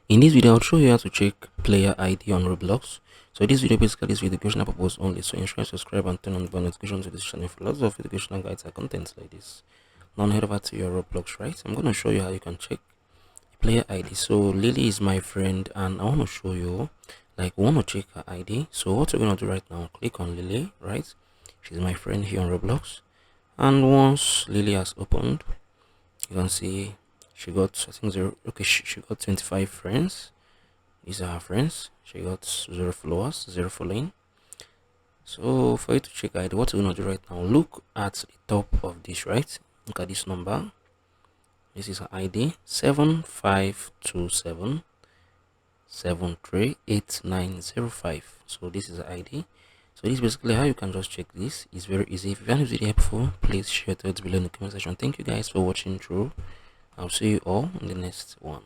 In this video, I'll show you how to check player ID on Roblox. So this video basically is for educational purpose only. So ensure you subscribe and turn on the bell notification to this channel for lots of educational guides and contents like this. Now head over to your Roblox, right? I'm going to show you how you can check player ID. So Lily is my friend and I want to show you, like, we want to check her ID. So what we're going to do right now, click on Lily, right? She's my friend here on Roblox. And once Lily has opened, you can see she got, I think, zero. Okay, she got 25 friends. These are her friends. She got 0 followers, 0 following. So for you to check ID, what we're gonna do right now, look at the top of this, right? Look at this number. This is her ID 7527738905. So this is her ID. So this is basically how you can just check this. It's very easy. If you find this video helpful, please share it below in the comment section. Thank you guys for watching through. I'll see you all in the next one.